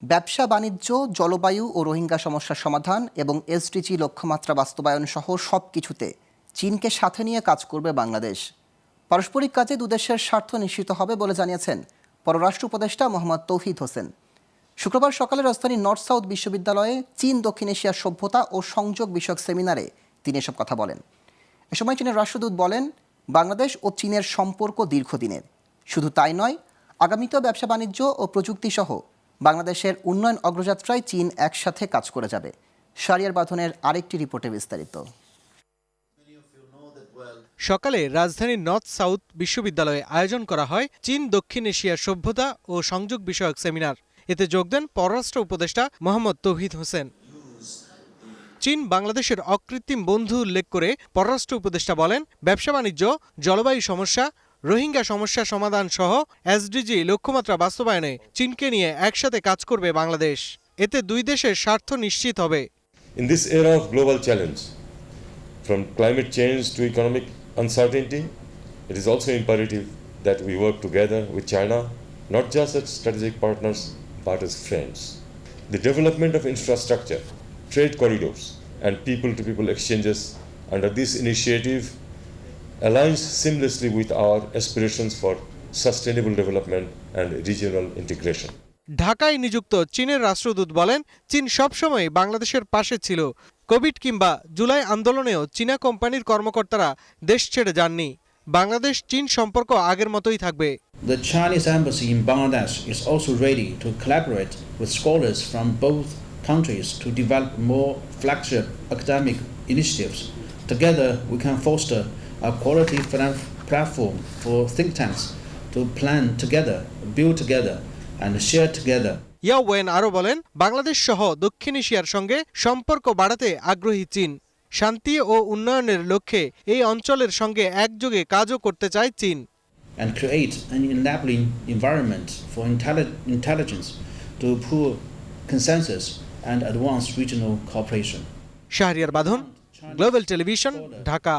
ব্যবসা বাণিজ্য, জলবায়ু ও রোহিঙ্গা সমস্যার সমাধান এবং এসডিজি লক্ষ্যমাত্রা বাস্তবায়ন সহ সবকিছুতে চীনকে সাথে নিয়ে কাজ করবে বাংলাদেশ। পারস্পরিক কাজে দুদেশের স্বার্থ নিশ্চিত হবে বলে জানিয়েছেন পররাষ্ট্র উপদেষ্টা মোহাম্মদ তৌহিদ হোসেন। শুক্রবার সকালে রাজধানীর নর্থ সাউথ বিশ্ববিদ্যালয়ে চীন দক্ষিণ এশিয়ার সভ্যতা ও সংযোগ বিষয়ক সেমিনারে তিনি এসব কথা বলেন। এ সময় চীনের রাষ্ট্রদূত বলেন, বাংলাদেশ ও চীনের সম্পর্ক দীর্ঘদিনের। শুধু তাই নয়, আগামীতেও ব্যবসা বাণিজ্য ও প্রযুক্তি সহ বাংলাদেশের উন্নয়ন অগ্রযাত্রায় চীন একসাথে কাজ করে যাবে। শাহরিয়ার বাঁধনের আরেকটি রিপোর্টে বিস্তারিত। সকালে রাজধানীর নর্থ সাউথ বিশ্ববিদ্যালয়ে আয়োজন করা হয় চীন দক্ষিণ এশিয়ার সভ্যতা ও সংযোগ বিষয়ক সেমিনার। এতে যোগ দেন পররাষ্ট্র উপদেষ্টা মোহাম্মদ তৌহিদ হোসেন। চীন বাংলাদেশের অকৃত্রিম বন্ধু উল্লেখ করে পররাষ্ট্র উপদেষ্টা বলেন, ব্যবসা বাণিজ্য, জলবায়ু সমস্যা, রোহিঙ্গা সমস্যা সমাধান সহ এসডিজি লক্ষ্যমাত্রা বাস্তবায়নে চীনকে নিয়ে একসাথে কাজ করবে বাংলাদেশ। এতে দুই দেশের স্বার্থ নিশ্চিত হবে। In this era of global challenge, from climate change to economic uncertainty, it is also imperative that we work together with China, not just as strategic partners, but as friends. The development of infrastructure, trade corridors, and people-to-people exchanges under this initiative aligns seamlessly with our aspirations for sustainable development and regional integration. ঢাকায় নিযুক্ত চীনের রাষ্ট্রদূত বলেন, চীন সবসময় বাংলাদেশের পাশে ছিল। কোভিড কিংবা জুলাই আন্দোলনেও চীনা কোম্পানির কর্মকর্তারা দেশ ছেড়ে যাননি। বাংলাদেশ চীন সম্পর্ক আগের মতোই থাকবে। The Chinese embassy in Bangladesh is also ready to collaborate with scholars from both countries to develop more flagship academic initiatives. Together, we can foster a quality platform for think tanks to plan together, build together, and share together. ইয়াও when আরও বলেন, বাংলাদেশ সহ দক্ষিণ এশিয়ার সঙ্গে সম্পর্ক বাড়াতে আগ্রহী চীন। শান্তি ও উন্নয়নের লক্ষ্যে এই অঞ্চলের সঙ্গে একযোগে কাজও করতে চায় চীন। And create an enabling environment for intelligence to pull consensus and advance regional cooperation. Shahriar বাঁধন, গ্লোবাল টেলিভিশন, ঢাকা।